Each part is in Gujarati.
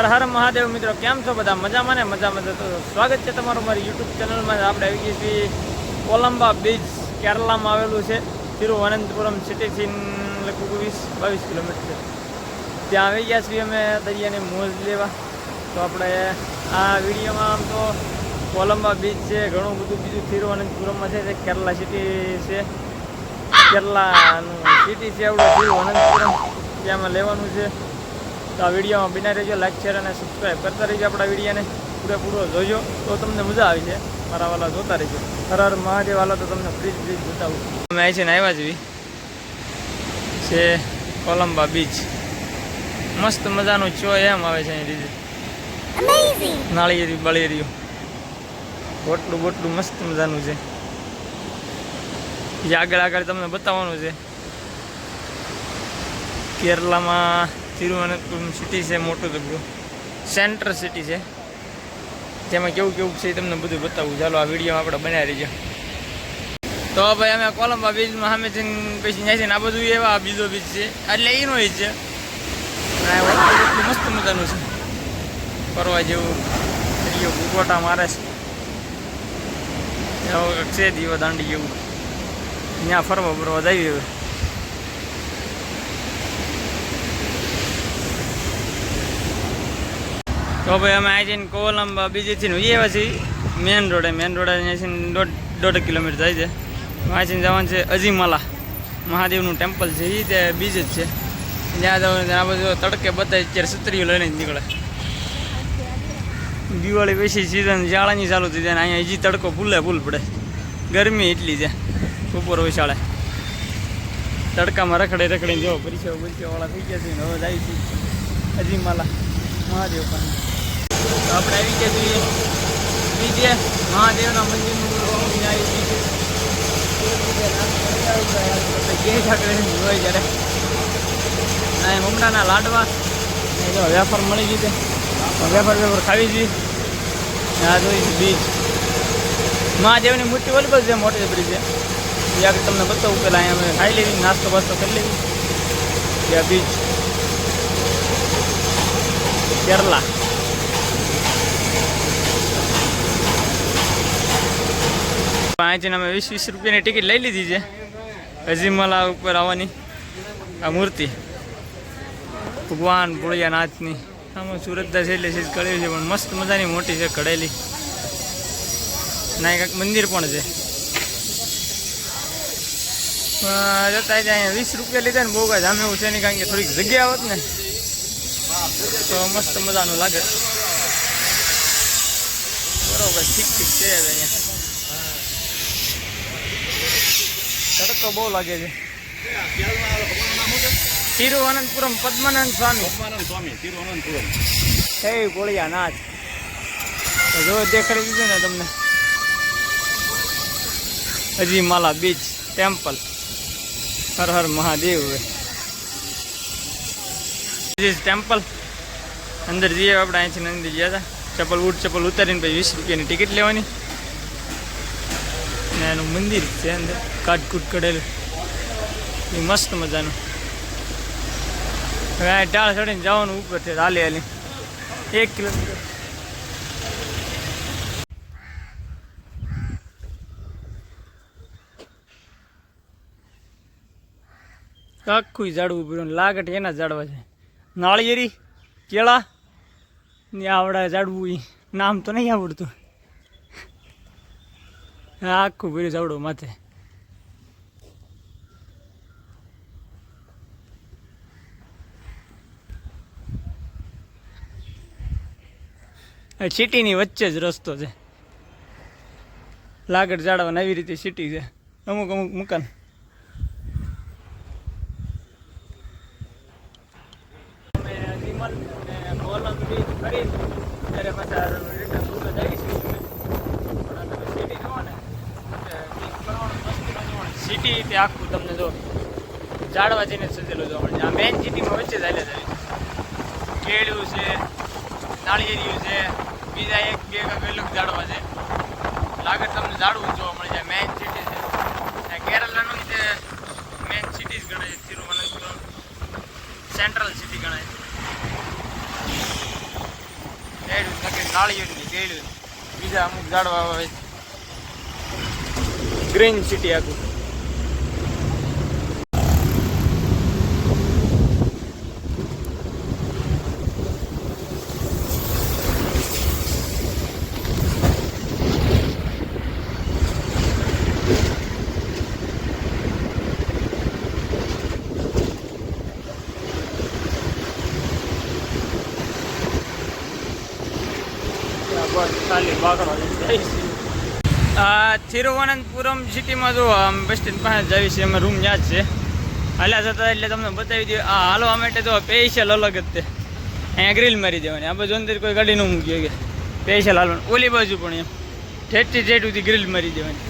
હર હર મહાદેવ મિત્રો, કેમ છો બધા? મજામાં ને? મજામાં તો સ્વાગત છે તમારું મારી યુટ્યુબ ચેનલમાં. આપણે આવી ગઈ છીએ કોલંબા બીચ, કેરલામાં આવેલું છે. તિરુવનંતપુરમ સિટીથી લગભગ 20-22 કિલોમીટર છે. ત્યાં આવી ગયા છીએ અમે દરિયાની મોજ લેવા. તો આપણે આ વિડીયોમાં આમ તો કોલંબા બીચ છે, ઘણું બધું બીજું તિરુવનંતપુરમમાં છે. કેરલા સિટી છે, કેરલાનું સિટી છે એવું તિરુવનંતપુરમ, ત્યાંમાં લેવાનું છે. તો આ વિડીયોમાં બિના રહેજો, લાઈક શેર અને સબસ્ક્રાઈબ કરતા રહેજો. આપણા વિડીયોને પૂરેપૂરો જોજો તો તમને મજા આવી છે. મારા વાલા જોતા રહેજો. હર હર મહાદેવ વાલા તો તમને પ્લીઝ બતાવું. અમે આવી છે ને આવ્યા જેવી છે કોલંબા બીચ. મસ્ત મજાનું ચો એમ આવે છે અહીં લીધે, નાળિયેરી બળિયેરીઓ, ગોટલું ગોટલું મસ્ત મજાનું છે. જે આગળ આગળ તમને બતાવવાનું છે. કેરલામાં તિરુવનંતપુરમ સિટી છે, મોટું જબરું સેન્ટર સિટી છે. તેમાં કેવું કેવું છે એ તમને બધું બતાવું. ચાલો આ વિડીયોમાં આપણે બનાવી રહીજો. તો ભાઈ અમે કોલંબા બીચમાં સામે જઈને પછી ત્યાં છે ને આ બધું એવા બીજો બીચ છે, એટલે એનો જ છે. એટલું મસ્ત મજાનું છે, ફરવા જેવું. દરિયો ભૂગોટા મારે છે, દીવા દાંડી જેવું. ત્યાં ફરવા ફરવા જઈએ હવે. તો ભાઈ અમે આ જઈને કોલંબા બીજેથી એવા છીએ મેન રોડે અહીંયા છે 1.5 કિલોમીટર જાય છે. અહીંથી જવાનું છે અજીમાલા મહાદેવનું ટેમ્પલ છે, એ તે બીજ જ છે. ત્યાં જવાનું આ બધું તડકે બતાવી અત્યારે છત્રીઓ લઈને જ નીકળે. દિવાળી પછી સિઝન શાળાની ચાલુ થઈ જાય ને અહીંયા હજી તડકો ફૂલે ફૂલ પડે. ગરમી એટલી છે બપોર વિશાળે. તડકામાં રખડીને જો પરીક્ષાવાળા થઈ ગયા છે ને હવે જાય છે અજીમાલા મહાદેવ પાસે. તો આપણે આવી ગયા છીએ બીજે મહાદેવના મંદિરનું હોય જ્યારે અહીં મમરાના લાડવા જો વેફર મળી ગઈ છે. વેફર ખાવી જોઈએ. આ જોઈ બીચ મહાદેવની મૂર્તિ ઓલબલ છે, મોટી જબરી છે. એ આગળ તમને બતાવું. પહેલાં અહીંયા અમે ખાઈ લેવી, નાસ્તો બાસ્તો કરી લેવી. ત્યાં બીચ કેરલા. અહીંથી અમે 20-20 રૂપિયાની ટિકિટ લઈ લીધી છે અજીમાલા ઉપર આવવાની. આ મૂર્તિ ભગવાન ભોળિયાનાથની આમાં સુરતદાસ એટલે છે કળેલી છે, પણ મસ્ત મજાની મોટી છે કળેલી. ના કંઈક મંદિર પણ છે. જતા અહીંયા 20 રૂપિયા લીધા ને બહુ કાંઈ જામે એવું છે નહીં, કારણ કે થોડીક જગ્યા હોત ને તો મસ્ત મજાનું લાગે. બરોબર, ઠીક છે અહીંયા. તડકો બહુ લાગે છે. તિરુવનંતપુરમ પદ્માનંદ સ્વામી તિરુવનંતપુરમ હે ભોળિયાનાથ. જો દેખાડી દીધું ને તમને અજીમાલા beach temple. Har Har Mahadev. Temple અંદર જઈએ આપણે. અહીંથી અંદર ગયા હતા, ચપ્પલ ઉતારીને પછી 20 રૂપિયાની ટિકિટ લેવાની. ને એનું મંદિર છે અંદર કાટકૂટ કરેલું, એ મસ્ત મજાનું. હવે આ ઢાળ ચડીને જવાનું ઉપર છે હાલી 1 કિલોમીટર. આખું ઝાડવું પૂરું લાગટ એના ઝાડવા છે. નાળિયેરી કેળા ને આવડા ઝાડવું, નામ તો નહીં આવડતું. આખું ભર્યું ઝાડવું માથે. સિટીની વચ્ચે જ રસ્તો છે. લાગટ ઝાડવાને આવી રીતે સિટી છે. અમુક મકાન. સિટી તે આખું તમને જો ઝાડવા જઈને સજેલું જોવા મળે. આ મેઇન સિટીમાં વચ્ચે જ હાલે જાય. કેળું છે, નાળિયેરિયું છે, બીજા 1-2 અલગ ઝાડવા છે. લાગત તમને ઝાડવું જોવા મળે છે. મેઇન સિટી છે કેરલાનું, તે મેઇન સિટી જ ગણાય છે. તિરુવનંતપુરમ સેન્ટ્રલ સિટી ગણાય છે. સાઈડ નક્કી નાળિયેરની કેળું બીજા અમુક ઝાડવા આવે ગ્રીન સિટી આખું. ખાલી બાકડો તિરુવનંતપુરમ સિટીમાં જો આમ બસ સ્ટેન્ડ પાસે જ આવી છે. અમે રૂમ ત્યાં જ છે. હાલ્યા જતા એટલે તમને બતાવી દઈએ. આ હાલવા માટે તો સ્પેશિયલ અલગ જ તે અહીંયા ગ્રીલ મારી દેવાની. આ બાજુ અંદર કોઈ ગાડી ન મૂકી કે સ્પેશિયલ હાલવાનું. ઓલી બાજુ પણ એમ ઠેઠથી ઠેઠ સુધી ગ્રીલ મારી દેવાની.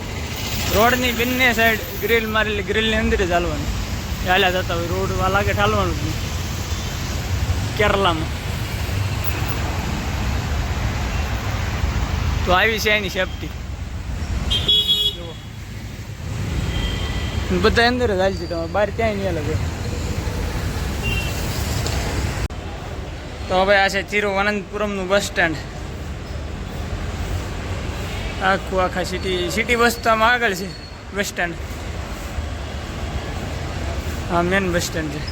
રોડની બંને સાઈડ ગ્રીલ મારેલી, ગ્રીલની અંદર જ હાલવાનું. હાલ્યા જતા હોય રોડમાં લાગે ઠાલવાનું જ નહીં. કેરલામાં તો આવી છે એની સેફટી. બધા અંદર જ હાલ છે. તમારે બહાર ક્યાંય નહીં અલગ. તો હવે આ છે તિરુવનંતપુરમનું બસ સ્ટેન્ડ. આખા સિટી બસ તો આમાં આગળ છે બસ સ્ટેન્ડ. હા મેન બસ સ્ટેન્ડ છે.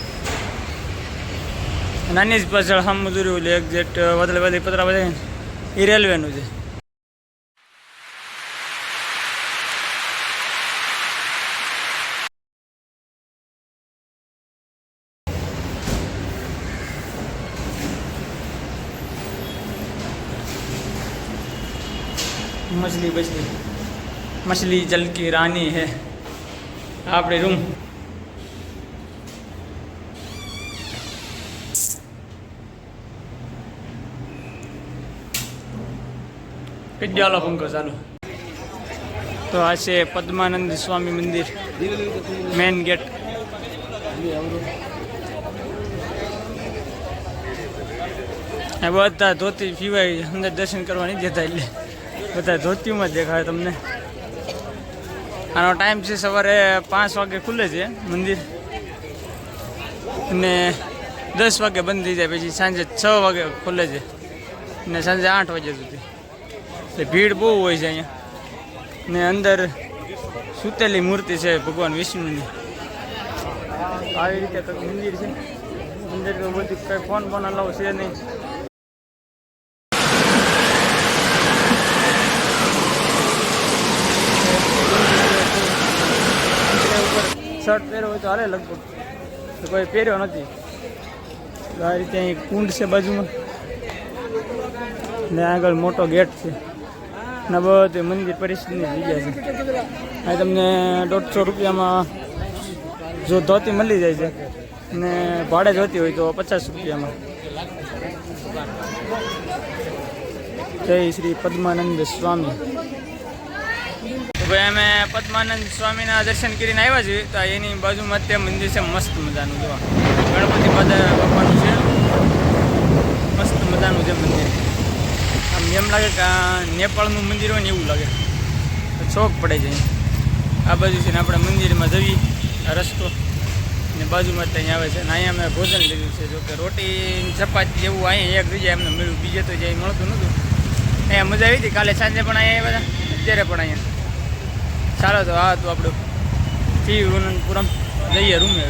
નાની જ પાછળ હામ મજૂરી ઓલી એક્ઝેક્ટ વધે બધી પતરા બધે એ રેલવેનું છે. मछली जल की रानी है. આપણે રૂમ ચાલો પંખો ચાલુ. તો આ છે પદ્માનંદ સ્વામી મંદિર મેન ગેટ. બધા ધોતી પીવાય અંદર દર્શન કરવા નહીં જતા એટલે બધા ધોતીમાં જ દેખાય તમને. આનો ટાઈમ છે સવારે 5 વાગે ખુલે છે મંદિર અને 10 વાગે બંધ થઈ જાય. પછી સાંજે 6 વાગે ખુલે છે અને સાંજે 8 વાગ્યા સુધી. એટલે ભીડ બહુ હોય છે અહીંયા. ને અંદર સૂતેલી મૂર્તિ છે ભગવાન વિષ્ણુની. આવી રીતે મંદિર છે. અંદર તો બધી કંઈ ફોન અલાવ છે નહીં. શર્ટ પહેર્યો હોય તો હાલે લગભગ, તો કોઈ પહેર્યો નથી. આ રીતે અહીં કુંડ છે બાજુમાં ને આગળ મોટો ગેટ છે ને બધું મંદિર પરિસ્થિતિની જગ્યા છે. આ તમને 150 રૂપિયામાં જો ધોતી મળી જાય છે ને ભાડે જોતી હોય તો 50 રૂપિયામાં. જય શ્રી પદ્માનંદ સ્વામી. ભાઈ અમે પદ્માનંદ સ્વામીના દર્શન કરીને આવ્યા છીએ. તો એની બાજુમાં તે મંદિર છે મસ્ત મજાનું. જોવા ગણપતિ બાપાનું છે. મસ્ત મજાનું છે મંદિર. આમ એમ લાગે કે આ નેપાળનું મંદિર હોય ને એવું લાગે. શોખ પડે છે. આ બાજુ છે ને આપણે મંદિરમાં જવી આ રસ્તો ને બાજુમાં ત્યાં આવે છે. ને અહીંયા અમે ભોજન લીધું છે. જોકે રોટી ચપાતી જેવું અહીંયા એક જગ્યાએ એમને મળ્યું, બીજે તો જ્યાં મળતું નહોતું. અહીંયા મજા આવી હતી. કાલે સાંજે પણ અહીંયા આવ્યા હતા, અત્યારે પણ અહીંયા. ચાલો તો આ હતું આપણું તિરુવનંતપુરમ. જઈએ રૂમે.